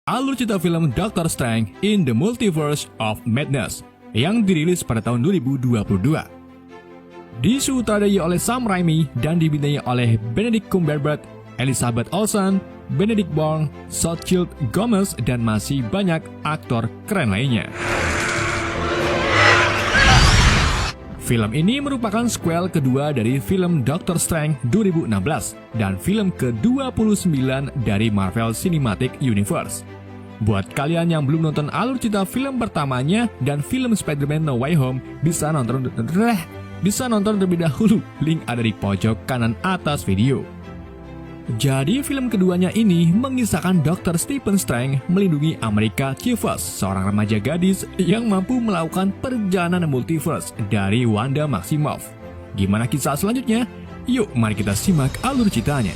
alur cerita film Doctor Strange in the Multiverse of Madness yang dirilis pada tahun 2022. Disutradarai oleh Sam Raimi dan dibintangi oleh Benedict Cumberbatch, Elizabeth Olsen, Benedict Wong, Xochitl Gomez, dan masih banyak aktor keren lainnya. Film ini merupakan sequel kedua dari film Doctor Strange 2016 dan film ke-29 dari Marvel Cinematic Universe. Buat kalian yang belum nonton alur cerita film pertamanya dan film Spider-Man No Way Home, bisa nonton terlebih dahulu. Link ada di pojok kanan atas video. Jadi film keduanya ini mengisahkan Dr. Stephen Strange melindungi America Chavez, seorang remaja gadis yang mampu melakukan perjalanan multiverse dari Wanda Maximoff. Gimana kisah selanjutnya? Yuk mari kita simak alur ceritanya.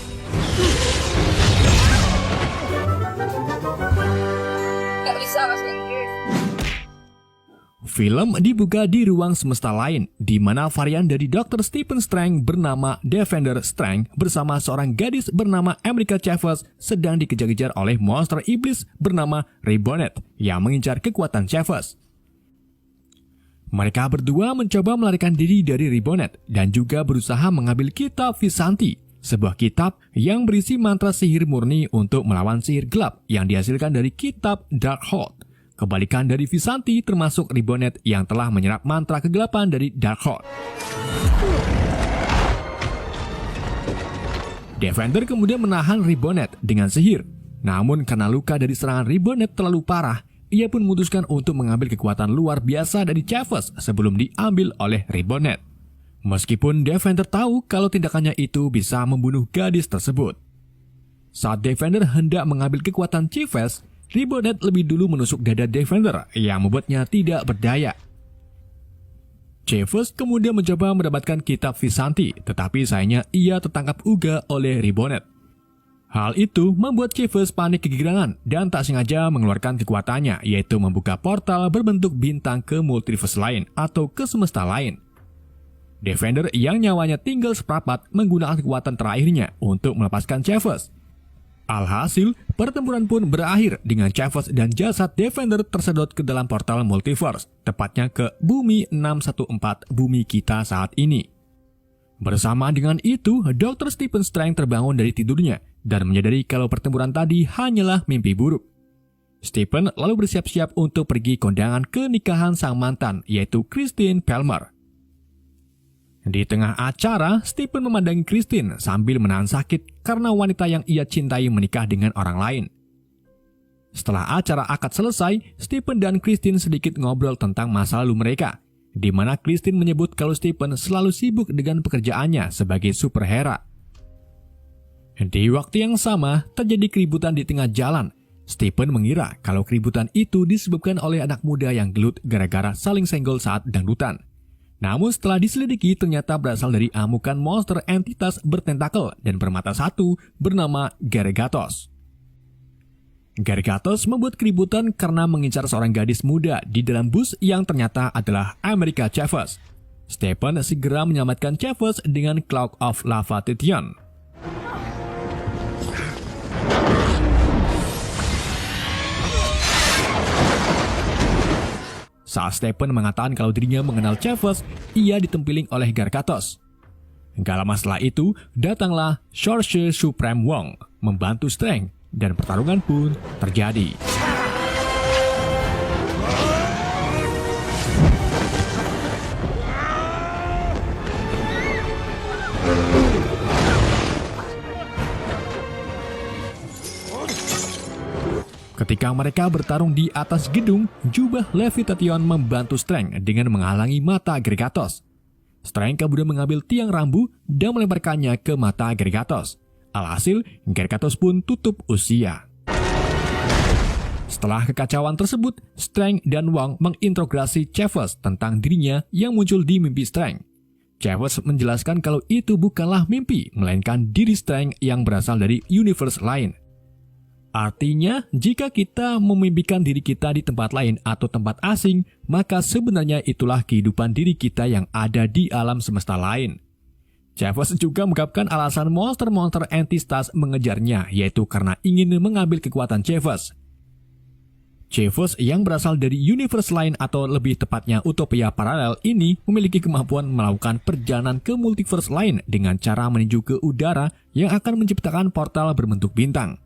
Gak bisa bahasa Inggris. Film dibuka di ruang semesta lain, di mana varian dari Dr. Stephen Strange bernama Defender Strange bersama seorang gadis bernama America Chavez sedang dikejar-kejar oleh monster iblis bernama Ribbonet yang mengincar kekuatan Chavez. Mereka berdua mencoba melarikan diri dari Ribbonet dan juga berusaha mengambil kitab Vishanti, sebuah kitab yang berisi mantra sihir murni untuk melawan sihir gelap yang dihasilkan dari kitab Darkhold. Kebalikan dari Vishanti termasuk Ribbonet yang telah menyerap mantra kegelapan dari Darkhold. Defender kemudian menahan Ribbonet dengan sihir. Namun karena luka dari serangan Ribbonet terlalu parah, ia pun memutuskan untuk mengambil kekuatan luar biasa dari Chavez sebelum diambil oleh Ribbonet. Meskipun Defender tahu kalau tindakannya itu bisa membunuh gadis tersebut. Saat Defender hendak mengambil kekuatan Chavez, Ribbonet lebih dulu menusuk dada Defender yang membuatnya tidak berdaya. Chavez kemudian mencoba mendapatkan kitab Vishanti, tetapi sayangnya ia tertangkap juga oleh Ribbonet. Hal itu membuat Chavez panik kegirangan dan tak sengaja mengeluarkan kekuatannya, yaitu membuka portal berbentuk bintang ke multiverse lain atau ke semesta lain. Defender yang nyawanya tinggal seprapat menggunakan kekuatan terakhirnya untuk melepaskan Chavez. Alhasil, pertempuran pun berakhir dengan Chavez dan jasad Defender tersedot ke dalam portal multiverse, tepatnya ke Bumi 614, bumi kita saat ini. Bersama dengan itu, Dr. Stephen Strange terbangun dari tidurnya dan menyadari kalau pertempuran tadi hanyalah mimpi buruk. Stephen lalu bersiap-siap untuk pergi kondangan ke nikahan sang mantan, yaitu Christine Palmer. Di tengah acara, Stephen memandangi Christine sambil menahan sakit karena wanita yang ia cintai menikah dengan orang lain. Setelah acara akad selesai, Stephen dan Christine sedikit ngobrol tentang masa lalu mereka, di mana Christine menyebut kalau Stephen selalu sibuk dengan pekerjaannya sebagai superhero. Di waktu yang sama, terjadi keributan di tengah jalan. Stephen mengira kalau keributan itu disebabkan oleh anak muda yang gelut gara-gara saling senggol saat dangdutan. Namun setelah diselidiki ternyata berasal dari amukan monster entitas bertentakel dan bermata satu bernama Gargatos. Gargatos membuat keributan karena mengincar seorang gadis muda di dalam bus yang ternyata adalah America Chavez. Stephen segera menyelamatkan Chavez dengan Cloak of Leviathan. Saat Stephen mengatakan kalau dirinya mengenal Chavez, ia ditempiling oleh Gargatos. Gak lama setelah itu, datanglah Sorcerer Supreme Wong membantu Strange dan pertarungan pun terjadi. Ketika mereka bertarung di atas gedung, jubah Leviathan membantu Strange dengan menghalangi mata Gargatos. Strange kemudian mengambil tiang rambu dan melemparkannya ke mata Gargatos. Alhasil, Gargatos pun tutup usia. Setelah kekacauan tersebut, Strange dan Wong menginterogasi Chavez tentang dirinya yang muncul di mimpi Strange. Chavez menjelaskan kalau itu bukanlah mimpi, melainkan diri Strange yang berasal dari universe lain. Artinya, jika kita memimpikan diri kita di tempat lain atau tempat asing, maka sebenarnya itulah kehidupan diri kita yang ada di alam semesta lain. Chavez juga mengungkapkan alasan monster-monster entitas mengejarnya, yaitu karena ingin mengambil kekuatan Chavez. Chavez yang berasal dari universe lain atau lebih tepatnya utopia paralel ini memiliki kemampuan melakukan perjalanan ke multiverse lain dengan cara menuju ke udara yang akan menciptakan portal berbentuk bintang.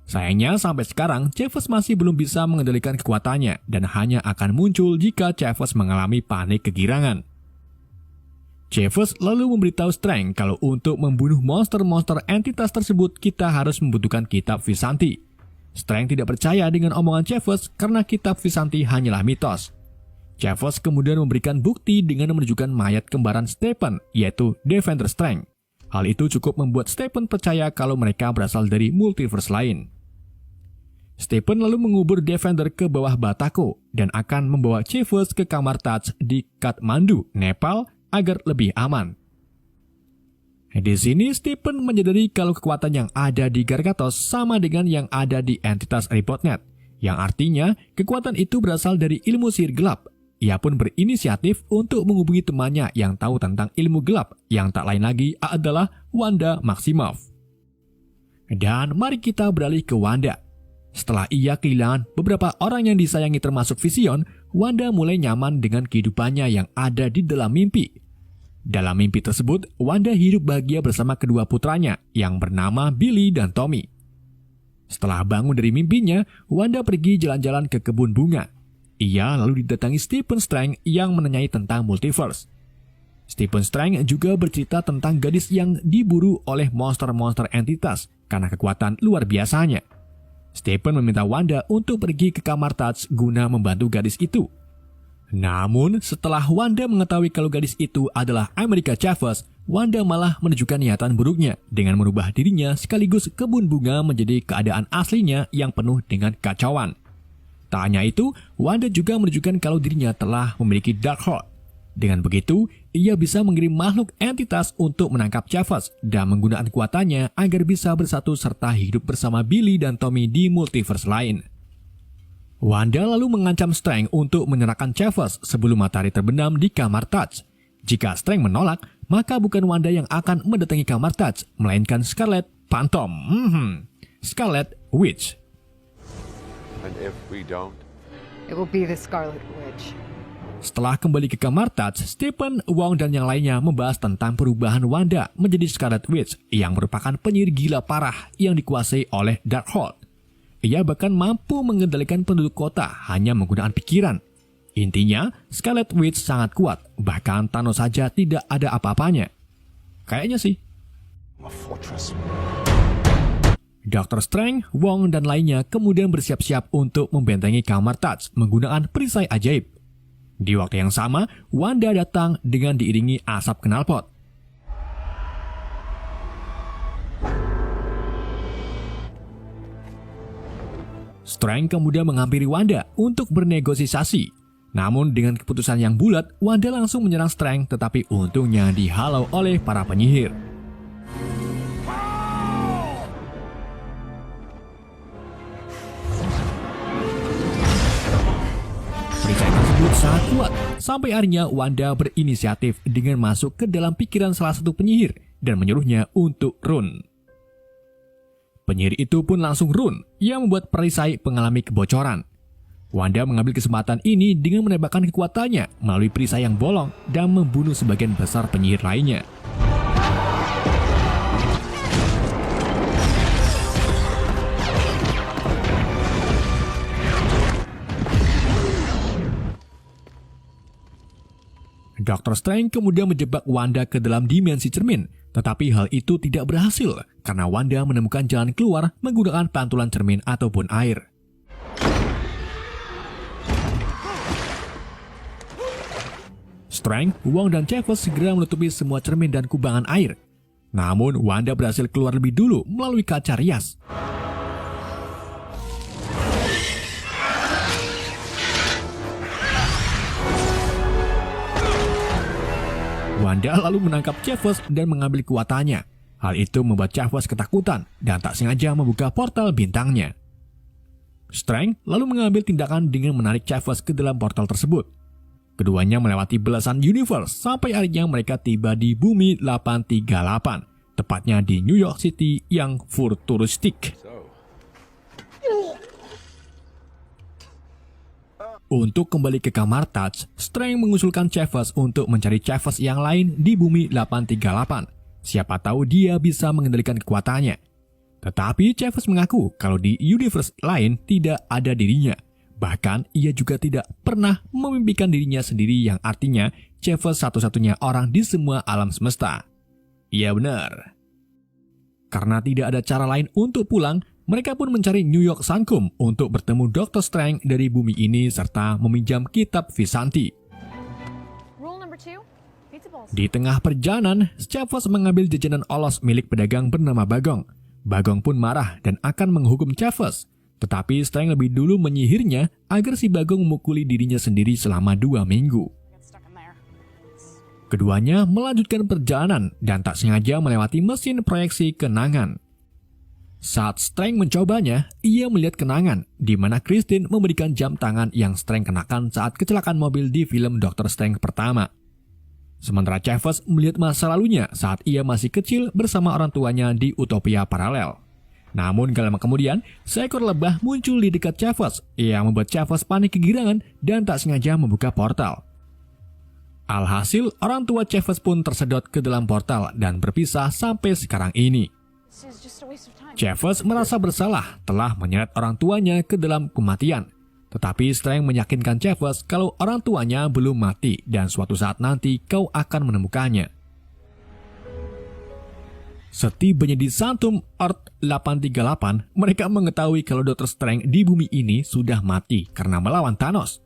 Sayangnya sampai sekarang Chavez masih belum bisa mengendalikan kekuatannya dan hanya akan muncul jika Chavez mengalami panik kegirangan. Chavez lalu memberitahu Strang kalau untuk membunuh monster-monster entitas tersebut kita harus membutuhkan kitab Vishanti. Strang tidak percaya dengan omongan Chavez karena kitab Vishanti hanyalah mitos. Chavez kemudian memberikan bukti dengan menunjukkan mayat kembaran Stephen, yaitu Defender Strang. Hal itu cukup membuat Stephen percaya kalau mereka berasal dari multiverse lain. Stephen lalu mengubur Defender ke bawah Batako dan akan membawa Chavez ke kamar Taj di Kathmandu, Nepal, agar lebih aman. Di sini Stephen menyadari kalau kekuatan yang ada di Gargatos sama dengan yang ada di entitas Ribotnet, yang artinya kekuatan itu berasal dari ilmu sihir gelap. Ia pun berinisiatif untuk menghubungi temannya yang tahu tentang ilmu gelap, yang tak lain lagi adalah Wanda Maximoff. Dan mari kita beralih ke Wanda. Setelah ia kehilangan beberapa orang yang disayangi termasuk Vision, Wanda mulai nyaman dengan kehidupannya yang ada di dalam mimpi. Dalam mimpi tersebut, Wanda hidup bahagia bersama kedua putranya yang bernama Billy dan Tommy. Setelah bangun dari mimpinya, Wanda pergi jalan-jalan ke kebun bunga. Ia lalu didatangi Stephen Strang yang menanyai tentang multiverse. Stephen Strang juga bercerita tentang gadis yang diburu oleh monster-monster entitas karena kekuatan luar biasanya. Stephen meminta Wanda untuk pergi ke kamar Taj guna membantu gadis itu. Namun, setelah Wanda mengetahui kalau gadis itu adalah America Chavez, Wanda malah menunjukkan niatan buruknya dengan merubah dirinya sekaligus kebun bunga menjadi keadaan aslinya yang penuh dengan kacauan. Tak hanya itu, Wanda juga menunjukkan kalau dirinya telah memiliki Darkhold. Dengan begitu, ia bisa mengirim makhluk entitas untuk menangkap Chavez dan menggunakan kekuatannya agar bisa bersatu serta hidup bersama Billy dan Tommy di multiverse lain. Wanda lalu mengancam Strang untuk menyerahkan Chavez sebelum matahari terbenam di kamar Taj. Jika Strang menolak, maka bukan Wanda yang akan mendatangi kamar Taj, melainkan Scarlet Phantom. Scarlet Witch. And if we don't, It will be the Scarlet Witch. Setelah kembali ke kamar Taj, Stephen, Wong, dan yang lainnya membahas tentang perubahan Wanda menjadi Scarlet Witch yang merupakan penyihir gila parah yang dikuasai oleh Darkhold. Ia bahkan mampu mengendalikan penduduk kota hanya menggunakan pikiran. Intinya, Scarlet Witch sangat kuat, bahkan Thanos saja tidak ada apa-apanya. Kayaknya sih. a fortress. Dr. Strange, Wong, dan lainnya kemudian bersiap-siap untuk membentengi kamar Taj menggunakan perisai ajaib. Di waktu yang sama, Wanda datang dengan diiringi asap knalpot. Strange kemudian menghampiri Wanda untuk bernegosiasi. Namun dengan keputusan yang bulat, Wanda langsung menyerang Strange, tetapi untungnya dihalau oleh para penyihir. Perisai tersebut sangat kuat, sampai akhirnya Wanda berinisiatif dengan masuk ke dalam pikiran salah satu penyihir dan menyuruhnya untuk run. Penyihir itu pun langsung run, yang membuat perisai mengalami kebocoran. Wanda mengambil kesempatan ini dengan menembakkan kekuatannya melalui perisai yang bolong dan membunuh sebagian besar penyihir lainnya. Dr. Strange kemudian menjebak Wanda ke dalam dimensi cermin, tetapi hal itu tidak berhasil karena Wanda menemukan jalan keluar menggunakan pantulan cermin ataupun air. Strange, Wong, dan Chavez segera menutupi semua cermin dan kubangan air. Namun, Wanda berhasil keluar lebih dulu melalui kaca rias. Wanda lalu menangkap Chavez dan mengambil kekuatannya. Hal itu membuat Chavez ketakutan dan tak sengaja membuka portal bintangnya. Strange lalu mengambil tindakan dengan menarik Chavez ke dalam portal tersebut. Keduanya melewati belasan universe sampai akhirnya mereka tiba di bumi 838, tepatnya di New York City yang futuristik. So, Untuk kembali ke kamar Touch, Strange mengusulkan Chavez untuk mencari Chavez yang lain di bumi 838. Siapa tahu dia bisa mengendalikan kekuatannya. Tetapi Chavez mengaku kalau di universe lain tidak ada dirinya. Bahkan ia juga tidak pernah memimpikan dirinya sendiri, yang artinya Chavez satu-satunya orang di semua alam semesta. Iya benar. Karena tidak ada cara lain untuk pulang, mereka pun mencari New York Sankum untuk bertemu Dr. Strange dari bumi ini serta meminjam kitab Visanti. Di tengah perjalanan, Chavez mengambil jajanan olos milik pedagang bernama Bagong. Bagong pun marah dan akan menghukum Chavez. Tetapi Strange lebih dulu menyihirnya agar si Bagong memukuli dirinya sendiri selama 2 minggu. Keduanya melanjutkan perjalanan dan tak sengaja melewati mesin proyeksi kenangan. Saat Strange mencobanya, ia melihat kenangan di mana Christine memberikan jam tangan yang Strange kenakan saat kecelakaan mobil di film Dr. Strange pertama. Sementara Chavez melihat masa lalunya saat ia masih kecil bersama orang tuanya di utopia paralel. Namun gak lama kemudian, seekor lebah muncul di dekat Chavez yang membuat Chavez panik kegirangan dan tak sengaja membuka portal. Alhasil, orang tua Chavez pun tersedot ke dalam portal dan berpisah sampai sekarang ini. Chavez merasa bersalah telah menyeret orang tuanya ke dalam kematian. Tetapi Strange meyakinkan Chavez kalau orang tuanya belum mati dan suatu saat nanti kau akan menemukannya. Setibanya di Santum Earth 838, mereka mengetahui kalau Dr. Strange di bumi ini sudah mati karena melawan Thanos.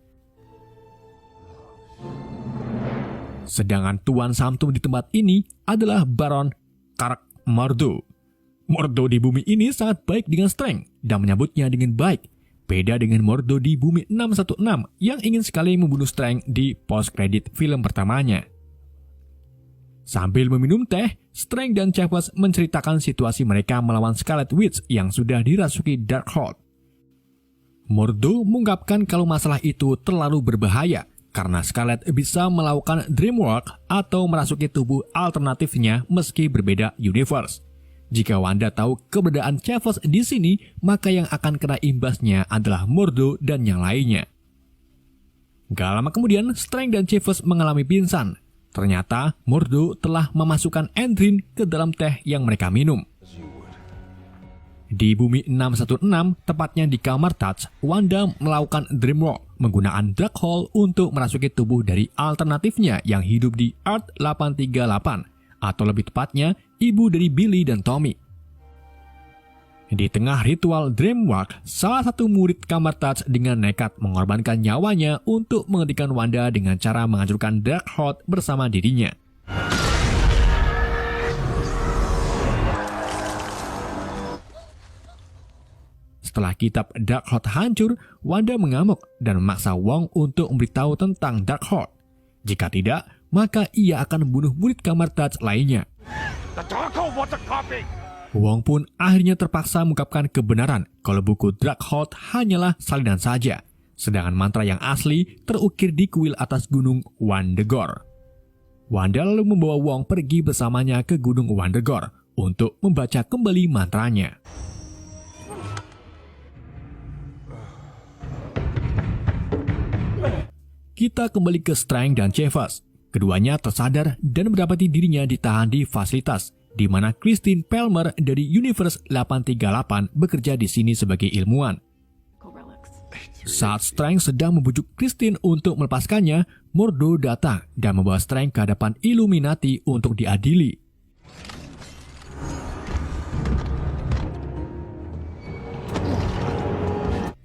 Sedangkan Tuan Santum di tempat ini adalah Baron Kark Mordo. Mordo di bumi ini sangat baik dengan Strange dan menyambutnya dengan baik. Beda dengan Mordo di bumi 616 yang ingin sekali membunuh Strange di post-credit film pertamanya. Sambil meminum teh, Strange dan Chavez menceritakan situasi mereka melawan Scarlet Witch yang sudah dirasuki Darkhold. Mordo mengungkapkan kalau masalah itu terlalu berbahaya karena Scarlet bisa melakukan dreamwalk atau merasuki tubuh alternatifnya meski berbeda universe. Jika Wanda tahu keberadaan Chavez di sini, maka yang akan kena imbasnya adalah Mordo dan yang lainnya. Gak lama kemudian, Strange dan Chavez mengalami pingsan. Ternyata Mordo telah memasukkan Endrin ke dalam teh yang mereka minum. Di bumi 616, tepatnya di kamar Touch, Wanda melakukan dreamwalk menggunakan Darkhold untuk merasuki tubuh dari alternatifnya yang hidup di Earth 838, atau lebih tepatnya, ibu dari Billy dan Tommy. Di tengah ritual dreamwalk, salah satu murid kamar Touch dengan nekat mengorbankan nyawanya untuk menghentikan Wanda dengan cara menghancurkan Darkhold bersama dirinya. Setelah kitab Darkhold hancur, Wanda mengamuk dan memaksa Wong untuk memberitahu tentang Darkhold. Jika tidak, maka ia akan membunuh murid kamar Touch lainnya. Wong pun akhirnya terpaksa mengungkapkan kebenaran kalau buku Darkhold hanyalah salinan saja, sedangkan mantra yang asli terukir di kuil atas gunung Wandegor. Wanda lalu membawa Wong pergi bersamanya ke gunung Wandegor untuk membaca kembali mantranya. Kita kembali ke Strange dan Chavez. Keduanya tersadar dan mendapati dirinya ditahan di fasilitas, di mana Christine Palmer dari Universe 838 bekerja di sini sebagai ilmuwan. Saat Strange sedang membujuk Christine untuk melepaskannya, Mordo datang dan membawa Strange ke hadapan Illuminati untuk diadili.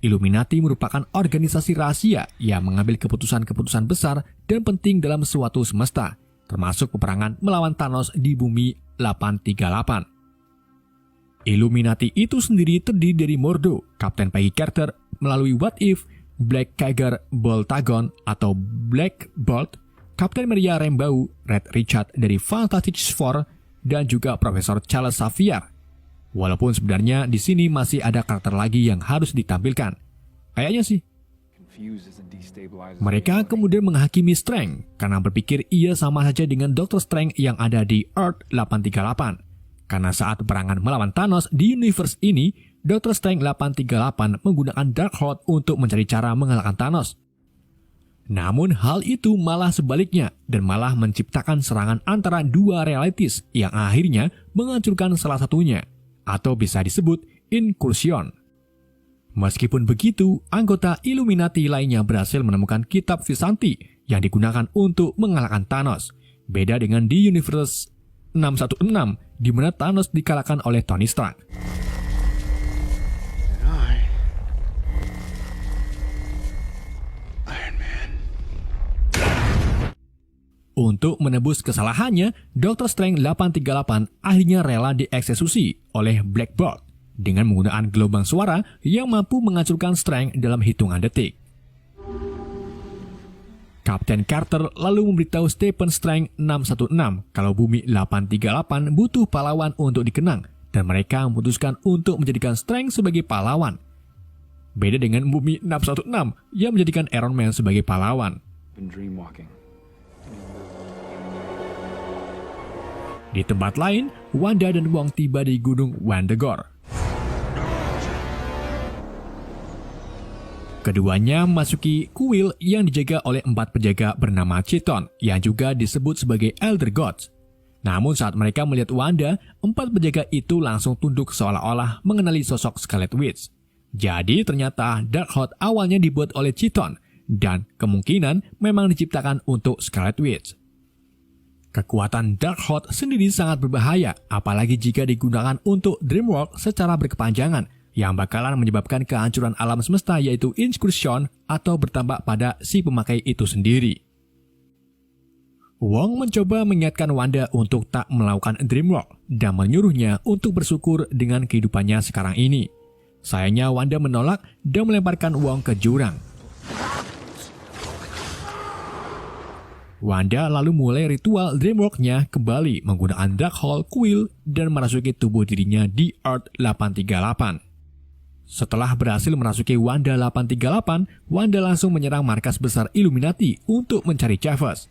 Illuminati merupakan organisasi rahasia yang mengambil keputusan-keputusan besar dan penting dalam suatu semesta, termasuk peperangan melawan Thanos di bumi 838. Illuminati itu sendiri terdiri dari Mordo, Kapten Peggy Carter melalui What If, Black Tiger Boltagon atau Black Bolt, Kapten Maria Rambeau, Red Richard dari Fantastic Four, dan juga Profesor Charles Xavier. Walaupun sebenarnya di sini masih ada karakter lagi yang harus ditampilkan. Kayaknya sih. Mereka kemudian menghakimi Strange karena berpikir ia sama saja dengan Dr. Strange yang ada di Earth 838. Karena saat peperangan melawan Thanos di universe ini, Dr. Strange 838 menggunakan Darkhold untuk mencari cara mengalahkan Thanos. Namun hal itu malah sebaliknya dan malah menciptakan serangan antara dua realities yang akhirnya menghancurkan salah satunya, atau bisa disebut inkursion. Meskipun begitu, anggota Illuminati lainnya berhasil menemukan kitab Visanti yang digunakan untuk mengalahkan Thanos. Beda dengan di Universe 616 di mana Thanos dikalahkan oleh Tony Stark. Untuk menebus kesalahannya, Dr. Strange 838 akhirnya rela dieksekusi oleh Black Bolt dengan menggunakan gelombang suara yang mampu menghancurkan Strange dalam hitungan detik. Kapten Carter lalu memberitahu Stephen Strange 616 kalau Bumi 838 butuh pahlawan untuk dikenang dan mereka memutuskan untuk menjadikan Strange sebagai pahlawan. Beda dengan Bumi 616 yang menjadikan Iron Man sebagai pahlawan. Di tempat lain, Wanda dan Wong tiba di Gunung Wundagore. Keduanya memasuki kuil yang dijaga oleh 4 penjaga bernama Chiton, yang juga disebut sebagai Elder Gods. Namun saat mereka melihat Wanda, 4 penjaga itu langsung tunduk seolah-olah mengenali sosok Scarlet Witch. Jadi ternyata Darkhold awalnya dibuat oleh Chiton, dan kemungkinan memang diciptakan untuk Scarlet Witch. Kekuatan Darkhold sendiri sangat berbahaya, apalagi jika digunakan untuk Dreamworld secara berkepanjangan, yang bakalan menyebabkan kehancuran alam semesta yaitu inkursion atau bertambah pada si pemakai itu sendiri. Wong mencoba mengingatkan Wanda untuk tak melakukan Dreamworld dan menyuruhnya untuk bersyukur dengan kehidupannya sekarang ini. Sayangnya Wanda menolak dan melemparkan Wong ke jurang. Wanda lalu mulai ritual Dreamworld-nya kembali menggunakan Darkhold Quill dan merasuki tubuh dirinya di Earth 838. Setelah berhasil merasuki Wanda 838, Wanda langsung menyerang markas besar Illuminati untuk mencari Chavez.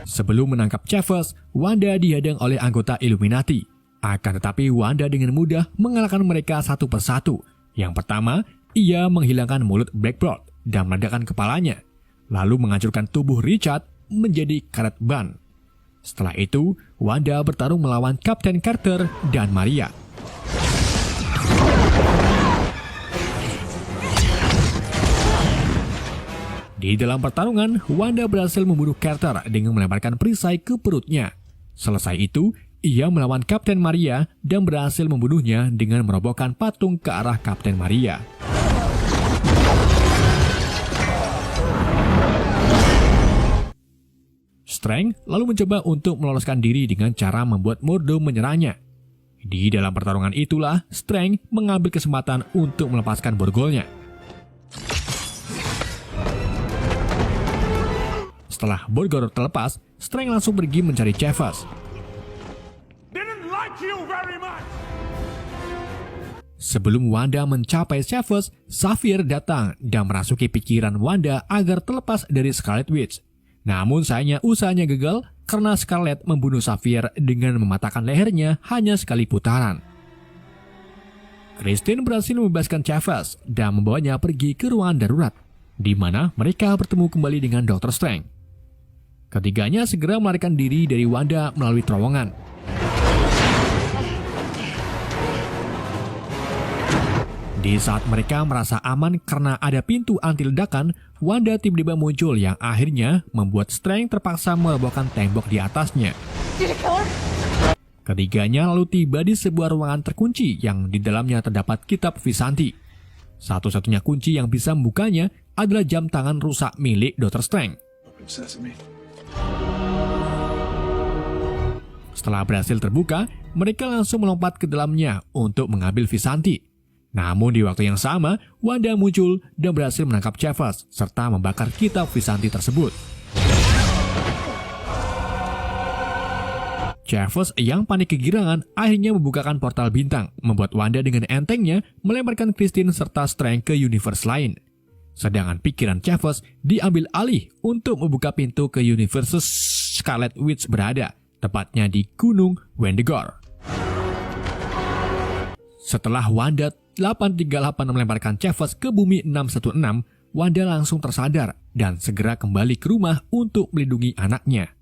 Sebelum menangkap Chavez, Wanda dihadang oleh anggota Illuminati. Akan tetapi Wanda dengan mudah mengalahkan mereka satu persatu. Yang pertama, ia menghilangkan mulut Black Bolt dan meledakkan kepalanya, lalu menghancurkan tubuh Richard menjadi karet ban. Setelah itu, Wanda bertarung melawan Kapten Carter dan Maria. Di dalam pertarungan, Wanda berhasil membunuh Carter dengan melemparkan perisai ke perutnya. Selesai itu, ia melawan Kapten Maria dan berhasil membunuhnya dengan merobohkan patung ke arah Kapten Maria. Strange lalu mencoba untuk meloloskan diri dengan cara membuat Mordo menyerangnya. Di dalam pertarungan itulah, Strange mengambil kesempatan untuk melepaskan borgolnya. Setelah borgol terlepas, Strange langsung pergi mencari Chavez. Sebelum Wanda mencapai Chavez, Xavier datang dan merasuki pikiran Wanda agar terlepas dari Scarlet Witch. Namun sayangnya usahanya gagal karena Scarlet membunuh Xavier dengan mematahkan lehernya hanya sekali putaran. Christine berhasil membebaskan Chavez dan membawanya pergi ke ruangan darurat, di mana mereka bertemu kembali dengan Dr. Strange. Ketiganya segera melarikan diri dari Wanda melalui terowongan. Di saat mereka merasa aman karena ada pintu anti ledakan, Wanda tiba-tiba muncul yang akhirnya membuat Strange terpaksa merobohkan tembok di atasnya. Ketiganya lalu tiba di sebuah ruangan terkunci yang di dalamnya terdapat kitab Visanti. Satu-satunya kunci yang bisa membukanya adalah jam tangan rusak milik Dr. Strange. Setelah berhasil terbuka, mereka langsung melompat ke dalamnya untuk mengambil Visanti. Namun di waktu yang sama, Wanda muncul dan berhasil menangkap Chavez serta membakar kitab Visanti tersebut. Chavez yang panik kegirangan akhirnya membukakan portal bintang, membuat Wanda dengan entengnya melemparkan Christine serta Strange ke universe lain. Sedangkan pikiran Chavez diambil alih untuk membuka pintu ke universe Scarlet Witch berada, tepatnya di Gunung Wundagore. Setelah Wanda Earth 838 melemparkan Chavez ke bumi 616, Wanda langsung tersadar dan segera kembali ke rumah untuk melindungi anaknya.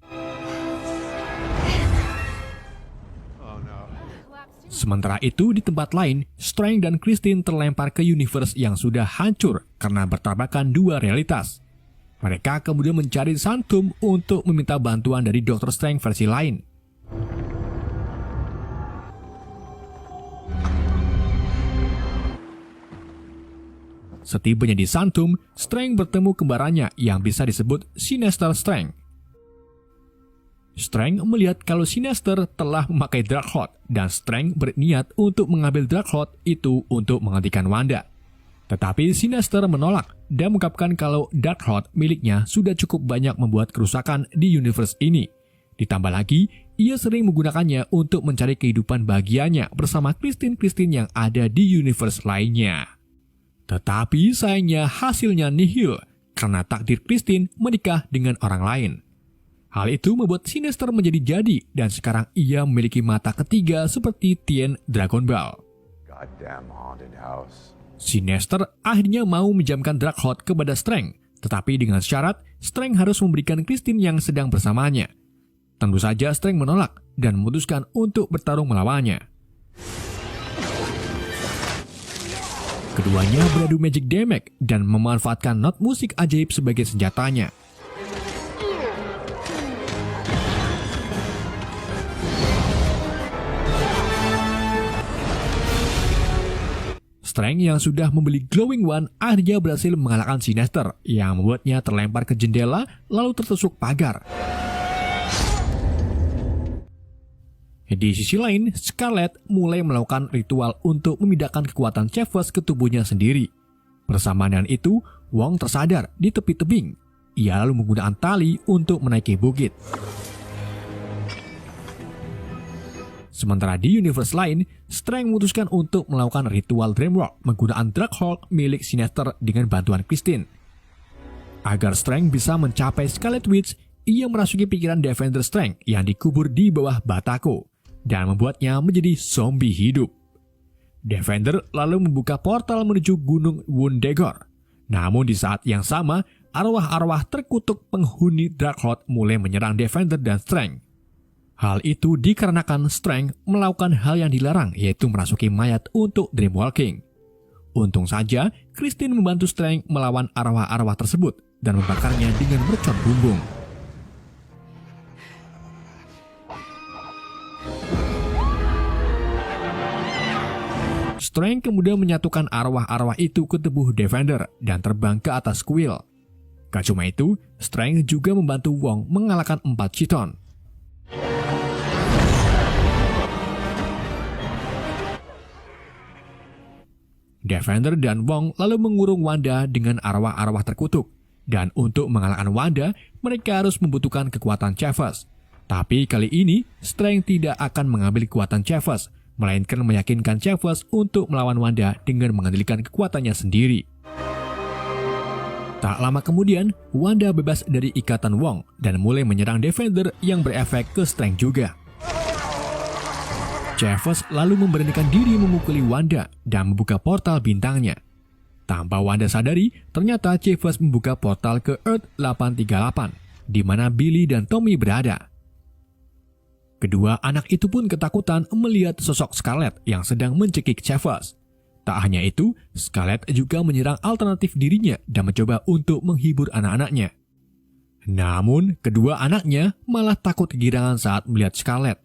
Sementara itu, di tempat lain, Strange dan Christine terlempar ke universe yang sudah hancur karena bertabrakan dua realitas. Mereka kemudian mencari Sanctum untuk meminta bantuan dari Dr. Strange versi lain. Setibanya di Sanctum, Strange bertemu kembarannya yang bisa disebut Sinister Strange. Strange melihat kalau Sinister telah memakai Darkhold dan Strange berniat untuk mengambil Darkhold itu untuk menghentikan Wanda. Tetapi Sinister menolak dan mengungkapkan kalau Darkhold miliknya sudah cukup banyak membuat kerusakan di universe ini. Ditambah lagi, ia sering menggunakannya untuk mencari kehidupan bahagianya bersama Christine yang ada di universe lainnya. Tetapi sayangnya hasilnya nihil karena takdir Christine menikah dengan orang lain. Hal itu membuat Sinister menjadi jadi dan sekarang ia memiliki mata ketiga seperti Tien Dragon Ball. Goddamn haunted house. Sinister akhirnya mau menjamkan Darkhold kepada Strange, tetapi dengan syarat Strange harus memberikan Christine yang sedang bersamanya. Tentu saja Strange menolak dan memutuskan untuk bertarung melawannya. Keduanya beradu magic damage dan memanfaatkan not musik ajaib sebagai senjatanya. Strange yang sudah membeli Glowing One akhirnya berhasil mengalahkan Sinister yang membuatnya terlempar ke jendela lalu tertusuk pagar. Di sisi lain, Scarlet mulai melakukan ritual untuk memindahkan kekuatan Chavez ke tubuhnya sendiri. Bersamaan dengan itu, Wong tersadar di tepi tebing. Ia lalu menggunakan tali untuk menaiki bukit. Sementara di universe lain, Strange memutuskan untuk melakukan ritual Dreamwalk menggunakan Darkhold milik Sinister dengan bantuan Christine. Agar Strange bisa mencapai Scarlet Witch, ia merasuki pikiran Defender Strange yang dikubur di bawah Batako dan membuatnya menjadi zombie hidup. Defender lalu membuka portal menuju Gunung Wundagore. Namun di saat yang sama, arwah-arwah terkutuk penghuni Darkhold mulai menyerang Defender dan Strange. Hal itu dikarenakan Strange melakukan hal yang dilarang, yaitu merasuki mayat untuk dreamwalking. Untung saja, Christine membantu Strange melawan arwah-arwah tersebut dan membakarnya dengan mercon bumbung. Strange kemudian menyatukan arwah-arwah itu ke tubuh Defender dan terbang ke atas kuil. Gak cuma itu, Strange juga membantu Wong mengalahkan 4 Chiton. Defender dan Wong lalu mengurung Wanda dengan arwah-arwah terkutuk. Dan untuk mengalahkan Wanda, mereka harus membutuhkan kekuatan Chavez. Tapi kali ini, Strange tidak akan mengambil kekuatan Chavez, melainkan meyakinkan Chavez untuk melawan Wanda dengan mengendalikan kekuatannya sendiri. Tak lama kemudian, Wanda bebas dari ikatan Wong dan mulai menyerang Defender yang berefek ke Strange juga. Chavez lalu memberanikan diri memukuli Wanda dan membuka portal bintangnya. Tanpa Wanda sadari, ternyata Chavez membuka portal ke Earth 838, di mana Billy dan Tommy berada. Kedua anak itu pun ketakutan melihat sosok Scarlet yang sedang mencekik Chavez. Tak hanya itu, Scarlet juga menyerang alternatif dirinya dan mencoba untuk menghibur anak-anaknya. Namun, kedua anaknya malah takut kegirangan saat melihat Scarlet.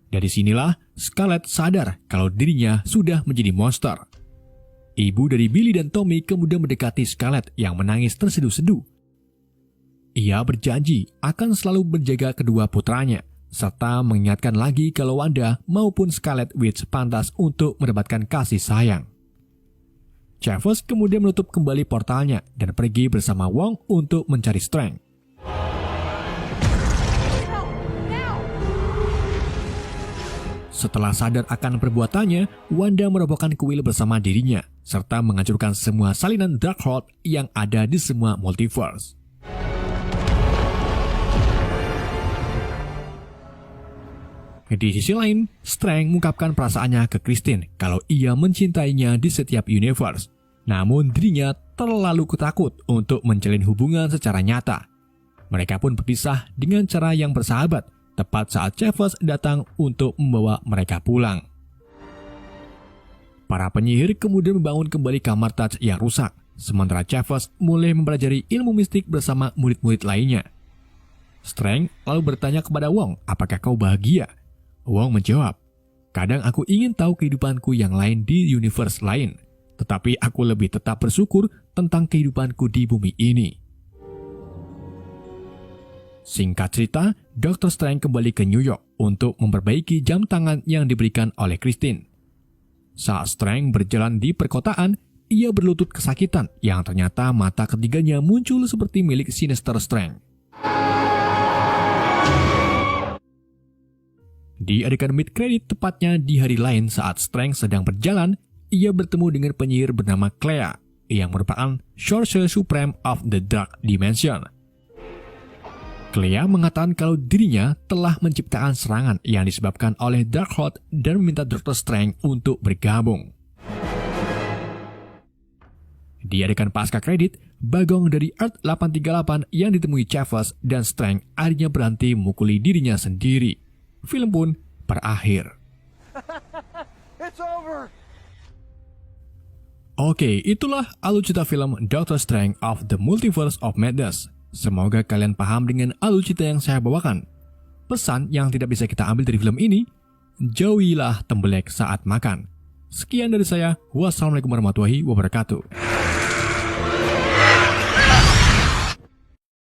Dari sinilah Scarlet sadar kalau dirinya sudah menjadi monster. Ibu dari Billy dan Tommy kemudian mendekati Scarlet yang menangis terseduh-seduh. Ia berjanji akan selalu menjaga kedua putranya, serta mengingatkan lagi kalau Wanda maupun Scarlet Witch pantas untuk mendapatkan kasih sayang. Chavez kemudian menutup kembali portalnya dan pergi bersama Wong untuk mencari Strange. Setelah sadar akan perbuatannya, Wanda merobohkan kuil bersama dirinya, serta menghancurkan semua salinan Darkhold yang ada di semua multiverse. Di sisi lain, Strange mengungkapkan perasaannya ke Christine kalau ia mencintainya di setiap universe. Namun dirinya terlalu ketakut untuk menjalin hubungan secara nyata. Mereka pun berpisah dengan cara yang bersahabat, tepat saat Chavez datang untuk membawa mereka pulang. Para penyihir kemudian membangun kembali kamar Taj yang rusak, sementara Chavez mulai mempelajari ilmu mistik bersama murid-murid lainnya. Strange lalu bertanya kepada Wong, apakah kau bahagia? Wong menjawab, kadang aku ingin tahu kehidupanku yang lain di universe lain, tetapi aku lebih tetap bersyukur tentang kehidupanku di bumi ini. Singkat cerita, Dr. Strange kembali ke New York untuk memperbaiki jam tangan yang diberikan oleh Christine. Saat Strange berjalan di perkotaan, ia berlutut kesakitan yang ternyata mata ketiganya muncul seperti milik Sinister Strange. Di adegan mid-credit, tepatnya di hari lain saat Strange sedang berjalan, ia bertemu dengan penyihir bernama Clea yang merupakan Sorcerer Supreme of the Dark Dimension. Clea mengatakan kalau dirinya telah menciptakan serangan yang disebabkan oleh Darkhold dan meminta Dr. Strange untuk bergabung. Di adegan pasca kredit, Bagong dari Earth 838 yang ditemui Chavez dan Strange akhirnya berhenti memukuli dirinya sendiri. Film pun berakhir. It's over! Oke, itulah alur cerita film Doctor Strange of the Multiverse of Madness. Semoga kalian paham dengan alur cerita yang saya bawakan. Pesan yang tidak bisa kita ambil dari film ini, jauhilah tembelek saat makan. Sekian dari saya, wassalamualaikum warahmatullahi wabarakatuh.